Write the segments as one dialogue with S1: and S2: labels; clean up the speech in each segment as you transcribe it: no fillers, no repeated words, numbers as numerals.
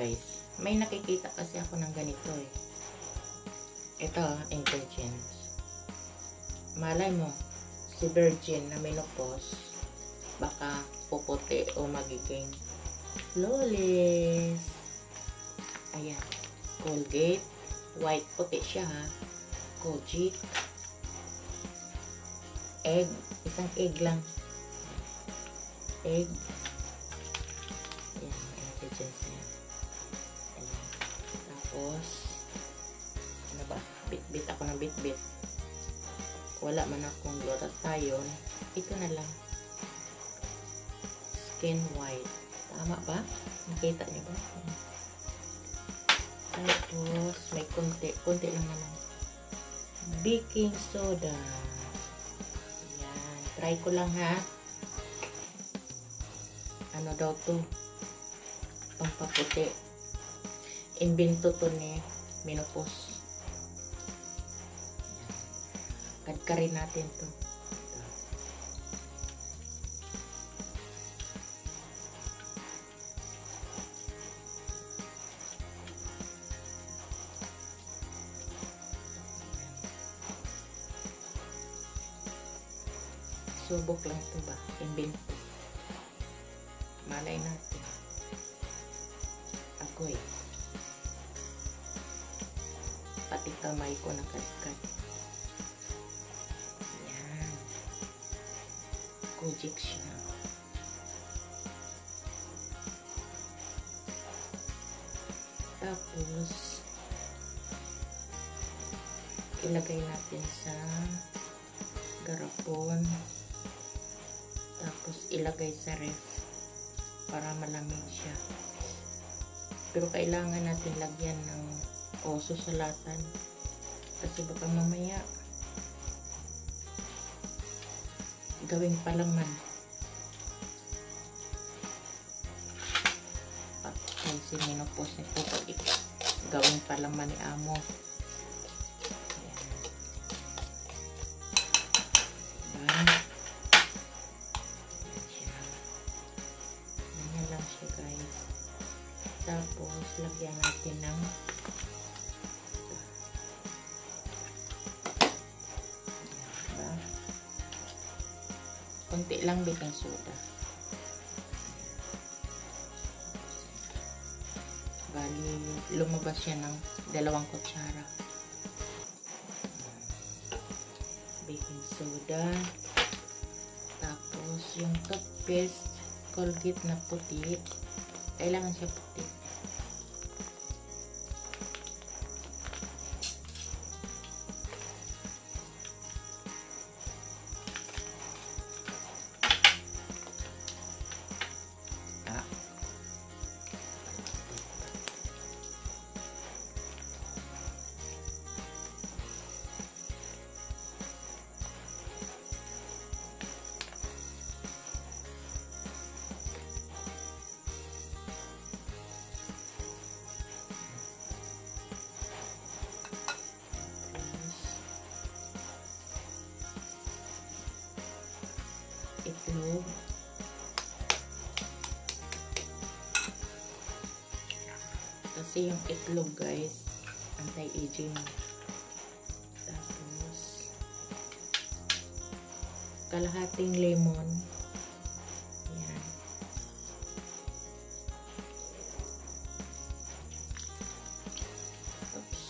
S1: guys. May nakikita kasi ako ng ganito eh. Ito, ingredients. Malay mo, si virgin na menopause, baka puputi o magiging flawless. Ayan. Colgate. White, puti siya ha. Kojic. Egg. Isang egg lang. Egg. Ayan, ingredients niya. Ayan. Tapos, ano ba? Bit-bit ako ng bit-bit. Wala man akong glutathione. Ito na lang. Skin white. Tama ba? Nakita niyo ba? Tapos, may konti lang naman. Baking soda. Ayan. Try ko lang ha. Ano daw to? Pampaputi. Invento to ni menopause. Kadkarin natin to. Subok lang ito ba? Invento. Malay natin. Agoy. Pati kamay ko nakadkad. Yan. Kojic siya. Tapos, ilagay natin sa garapon. Tapos, ilagay sa ref para malamig siya. Pero kailangan natin lagyan ng susulatan. Kasi baka mamaya gawing palaman. Patay si menopause nito pag gawing palaman ni amo. Tapos, lagyan natin ng konti lang baking soda. Bali, lumabas siya ng 2 kutsara. Baking soda. Tapos, yung toothpaste, Colgate na puti. Kailangan siya puti. Itlog. Kasi yung itlog guys, anti-aging. Tapos kalahating lemon. Yan. Oops.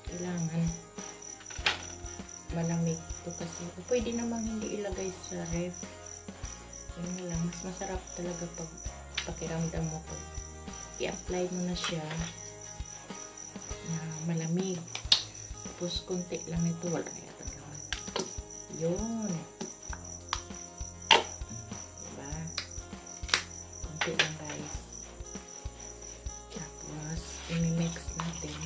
S1: Kailangan malamig to kasi pwede namang hindi ilagay sa ref. Yun lang, mas masarap talaga pag pakiramdam mo pag i-apply mo na siya na malamig. Tapos konti lang ito, wala na yata naman. Yun. Diba? Konti lang guys. Tapos i-mix natin.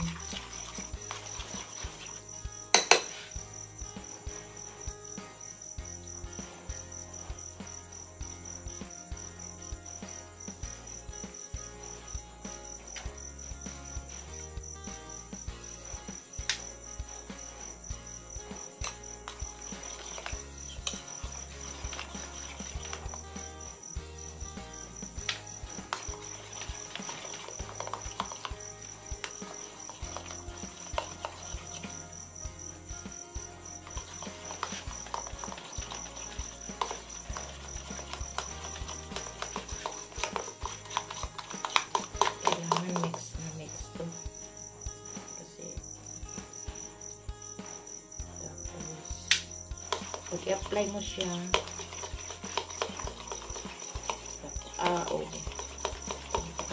S1: i-apply mo siya.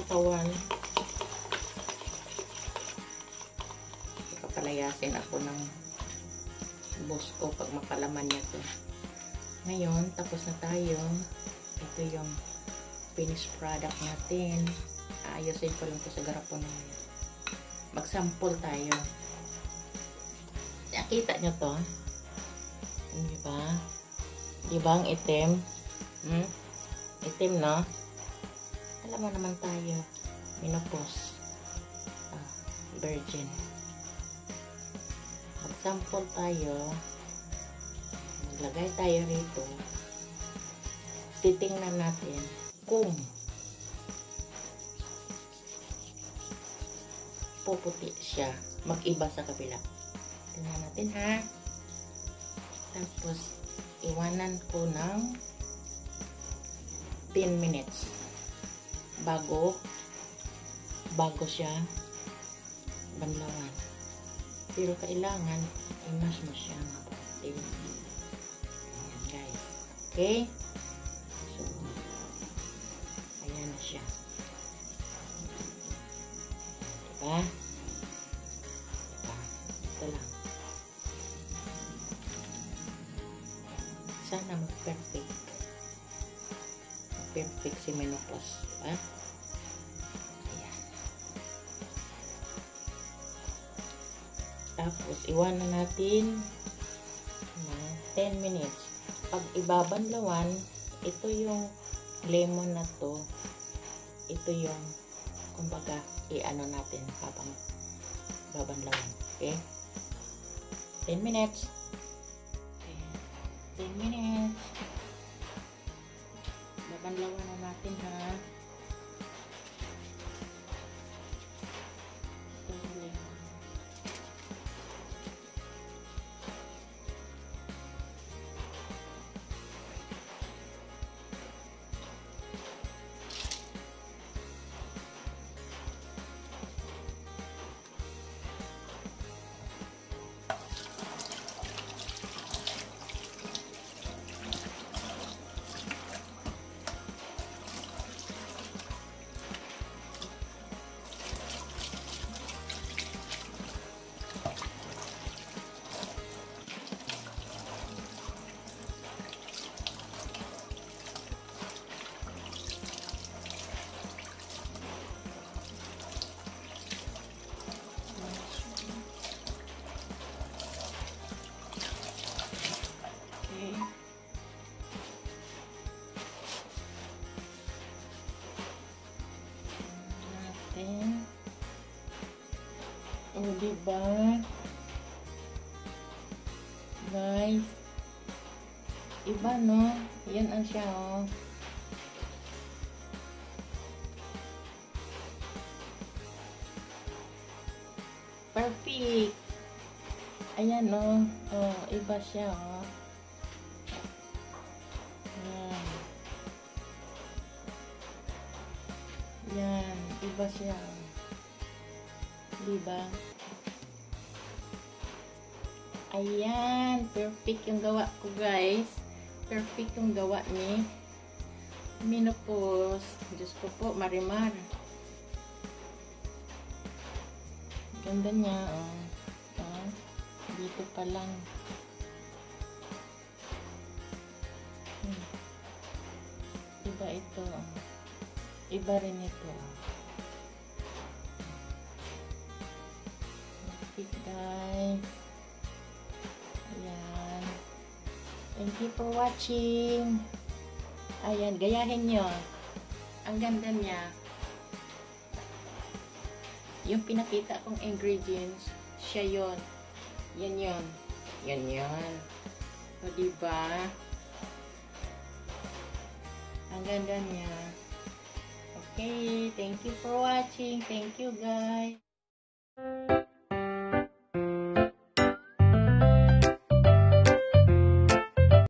S1: Katawan. Palayasin ako ng boss ko pag mapalaman niya to. Ngayon, tapos na tayo. Ito yung finished product natin. Ayusin ko lang to sa garapon na yan. Mag-sample tayo. Nakita nyo to? Diba? Diba ang itim? Itim, no? Alam mo naman tayo. Menopause. Virgin. Mag-sample tayo. Maglagay tayo rito. Titingnan natin kung puputi siya. Mag-iba sa kabila. Tingnan natin, ha? Tapos, iwanan ko ng 10 minutes. Bago siya banlawan. Pero kailangan i-mash mo siya mga kapatid. Ayan, guys. Okay? So, ayan na siya. Diba? Ito lang. Sana mag-perfect. Mag-perfect si menopause. Diba? Tapos, iwanan natin na 10 minutes. Pag ibabanlawan, ito yung lemon na to. Ito yung, kumbaga, i-ano natin habang babanlawan. Okay? 10 minutes. Okay. 10 minutes. Babanlawan na natin, ha? Oh, diba? Guys. Iba, no? Yan ang siya, oh. Perfect. Ayan, no? Oh, iba siya, oh. Yan. Yan. Iba siya, oh. Diba? Ayan, perfect yung gawa ko, guys. Perfect yung gawa ni menopause. Diyos ko po, marimar. Ganda niya, oh. Oh, dito pa lang. Iba ito, oh. Iba rin ito, oh. Guys, ayan, thank you for watching. Ayan, gayahin nyo, ang ganda niya. Yung pinakita kong ingredients, siya yun, yan o, diba? Ang ganda niya. Okay, thank you for watching. Thank you, guys.